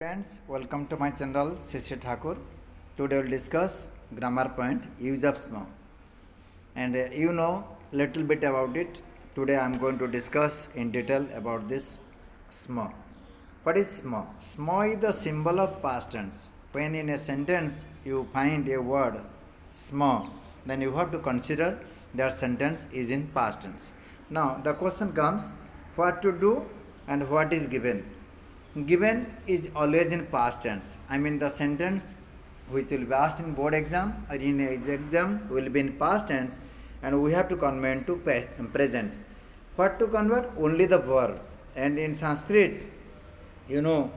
Friends, welcome to my channel Shishi Thakur. Today we will discuss grammar point use of small. And you know little bit about it. Today I am going to discuss in detail about this small. What is small? Small is the symbol of past tense. When in a sentence you find a word small, then you have to consider that sentence is in past tense. Now the question comes, what to do and what is given. Given is always in past tense. I mean the sentence which will be asked in board exam or in exam will be in past tense, and we have to convert to present. What to convert? Only the verb. And in Sanskrit, you know,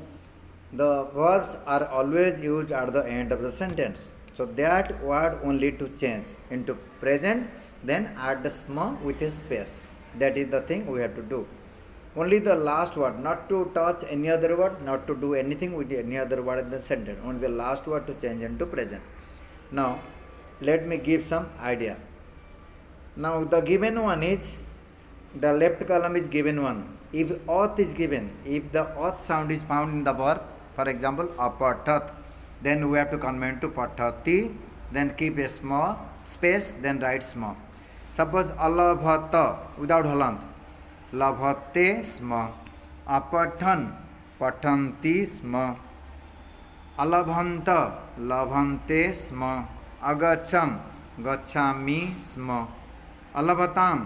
the verbs are always used at the end of the sentence. So that word only to change into present, then add the small with a space. That is the thing we have to do. Only the last word, not to touch any other word, not to do anything with any other word in the sentence. Only the last word to change into present. Now, let me give some idea. Now, the given one is, the left column is given one. If auth is given, if the auth sound is found in the verb, for example, apatat, then we have to convert to patati, then keep a small space, then write small. Suppose alabhata without halant. लभते स्म अपठन पठन्ति स्म अलभन्त लभन्ते स्म अगच्छम गच्छामि स्म अलभताम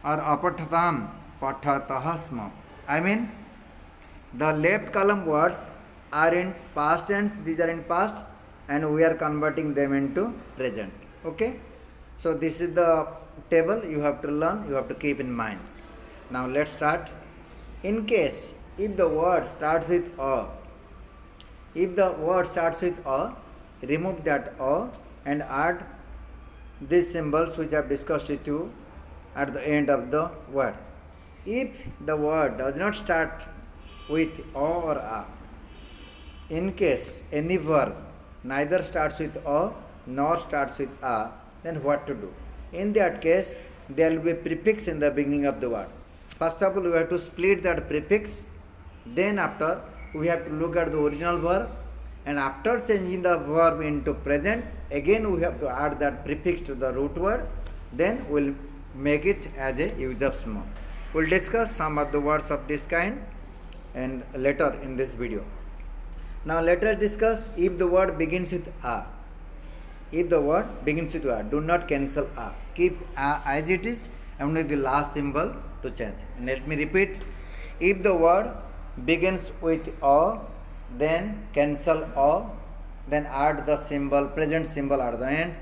और अपठताम पठतः स्म. I mean the left column words are in past tense, these are in past, and we are converting them into present. Okay, so this is the table you have to learn, you have to keep in mind. Now let's start. In case if the word starts with a, remove that a and add these symbols which I have discussed with you at the end of the word. If the word does not start with a or a, in case any verb neither starts with a nor starts with a, then what to do? In that case, there will be a prefix in the beginning of the word. First of all, we have to split that prefix. Then after, we have to look at the original verb. And after changing the verb into present, again we have to add that prefix to the root word. Then we'll make it as a use of small. We'll discuss some of the words of this kind and later in this video. Now let us discuss if the word begins with a. If the word begins with a, do not cancel a. Keep a as it is, only the last symbol to change. Let me repeat. If the word begins with a, then cancel a, then add the symbol, present symbol at the end.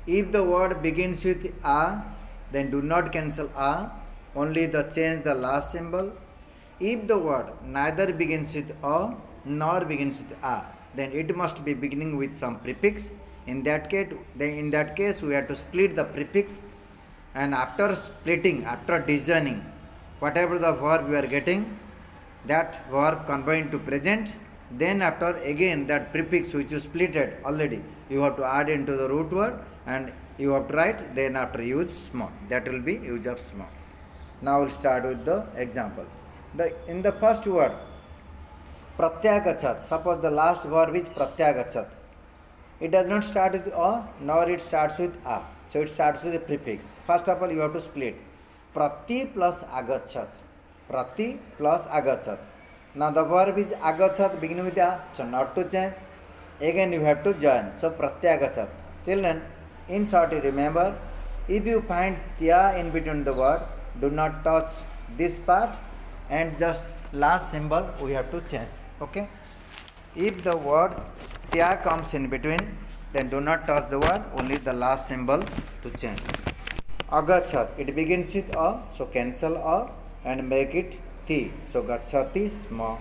If the word begins with a, then do not cancel a, only the change the last symbol. If the word neither begins with a nor begins with a, then it must be beginning with some prefix. In that case, we have to split the prefix. And after splitting, after disjoining, whatever the verb we are getting, that verb convert into present. Then after again that prefix which you splitted already, you have to add into the root word and you have to write. Then after use small. That will be use of small. Now we'll start with the example. In the first word, pratyagachat. Suppose the last verb is pratyagachat. It does not start with a nor it starts with a. So it starts with a prefix. First of all, you have to split. Prati plus agachat. Prati plus agachat. Now the verb is agachat beginning with a, so not to change. Again you have to join. So pratyagachat. Children, in short you remember, if you find tya in between the word, do not touch this part and just last symbol we have to change. Okay? If the word tya comes in between, then do not touch the word, only the last symbol to change. Agachat, it begins with a, so cancel a and make it ti. So gachati small.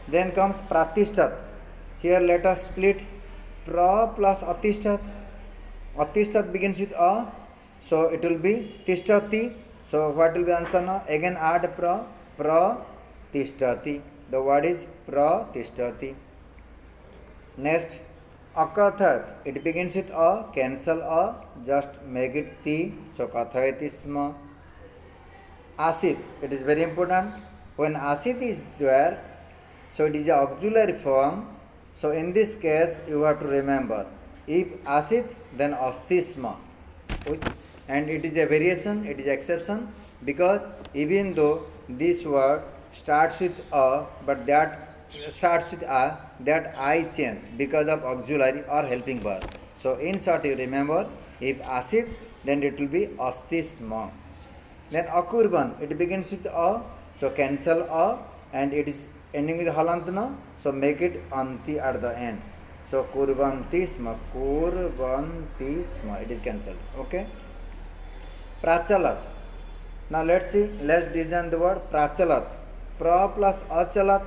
Then comes pratistat. Here let us split pra plus atistat. Atistat begins with a, so it will be tishtati. So what will be answer now? Again add pra tishtati. The word is pra tishtati. Next, akathat, it begins with a, cancel a, just make it ti, so kathayati sma. Asit, it is very important. When asit is there, So it is a auxiliary form. So in this case, you have to remember, if asit, then astisma. And it is a variation, it is exception, because even though this word starts with a, but that starts with a, that I changed because of auxiliary or helping verb. So in short, you remember, if asit, then it will be astisma. Then akurban, it begins with a, so cancel a, and it is ending with halantana, so make it anti at the end. So kurbantisma, it is cancelled. Okay. Prachalat. Now let's see, let's design the word prachalat. Pra plus achalat.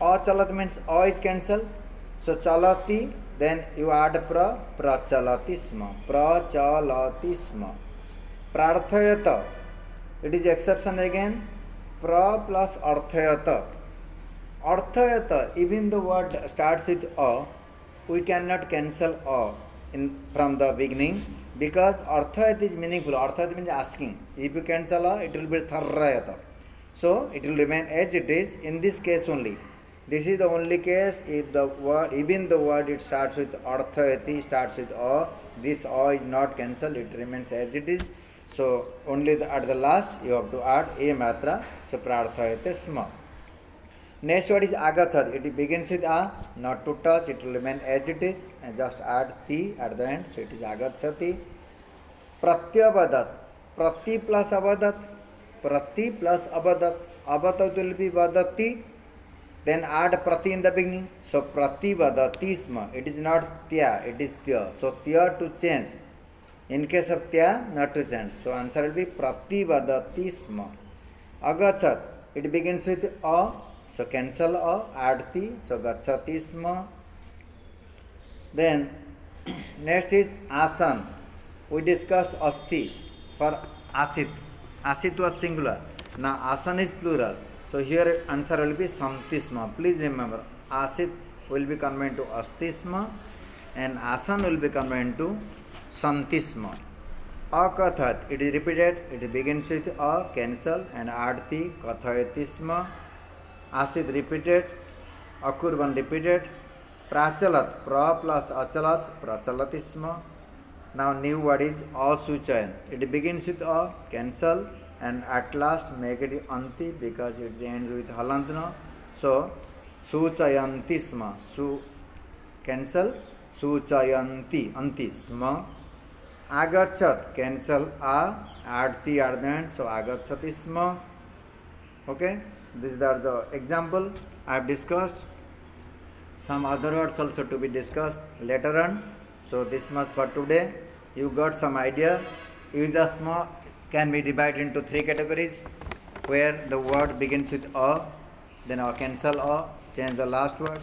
Achalat means a is cancelled. So chalati, then you add prachalatisma. Prachalatisma. Prarthayata. It is exception again. Pra plus arthayata. Arthayata, even the word starts with a, we cannot cancel a from the beginning, because arthayata is meaningful. Arthayata means asking. If you cancel a, it will be tharrayata. So it will remain as it is in this case only. This is the only case if the word, even the word it starts with arthayati, starts with a, this a is not cancelled, it remains as it is. So only at the last you have to add a matra. So prarthayate sma. Next word is agachat. It begins with a, not to touch, it will remain as it is, and just add ti at the end. So it is agachati. Pratyavadat. Prati plus avadat. Prati plus avadat. Avadat will be vadati. Then add prati in the beginning. So prati vadatisma. It is not tya, it is tya. So tya to change. In case of tya, not to change. So answer will be prati vadatisma. Agachat. It begins with a. So cancel a, add ti, so gachatisma. Then next is asan. We discussed asti for asit. Asit was singular. Now asan is plural. So here answer will be samtisma. Please remember, asit will be converted to astisma and asan will be converted to samtisma. Akathat, it is repeated. It begins with a, cancel and add ti, kathayatisma. Asit repeated, akurban repeated, prachalat, pra plus achalat, prachalatisma. Now new word is asuchayan. It begins with a, cancel, and at last make it anti because it ends with halantana. So suchayantisma, su cancel, suchayanti, antisma. Agachat, cancel a, add ti at the end, so agachatisma. Okay. These are the example I have discussed. Some other words also to be discussed later on. So this much for today. You got some idea. Yujasma can be divided into three categories, where the word begins with a, then a cancel a, change the last word.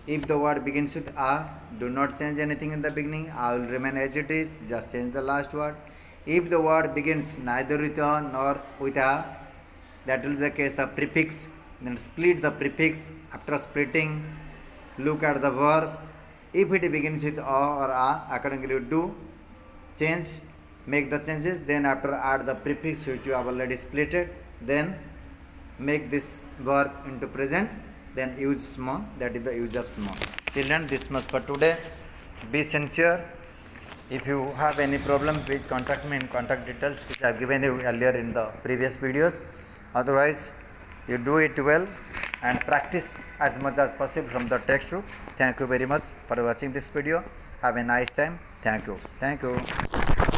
If the word begins with a, do not change anything in the beginning. A will remain as it is, just change the last word. If the word begins neither with a nor with a, that will be the case of prefix. Then split the prefix. After splitting, look at the verb. If it begins with a or a, accordingly you do change, make the changes. Then after add the prefix which you have already splitted. Then make this verb into present. Then use small. That is the use of small. Children, this much for today. Be sincere. If you have any problem, please contact me in contact details which I have given you earlier in the previous videos. Otherwise, you do it well and practice as much as possible from the textbook. Thank you very much for watching this video. Have a nice time. Thank you. Thank you.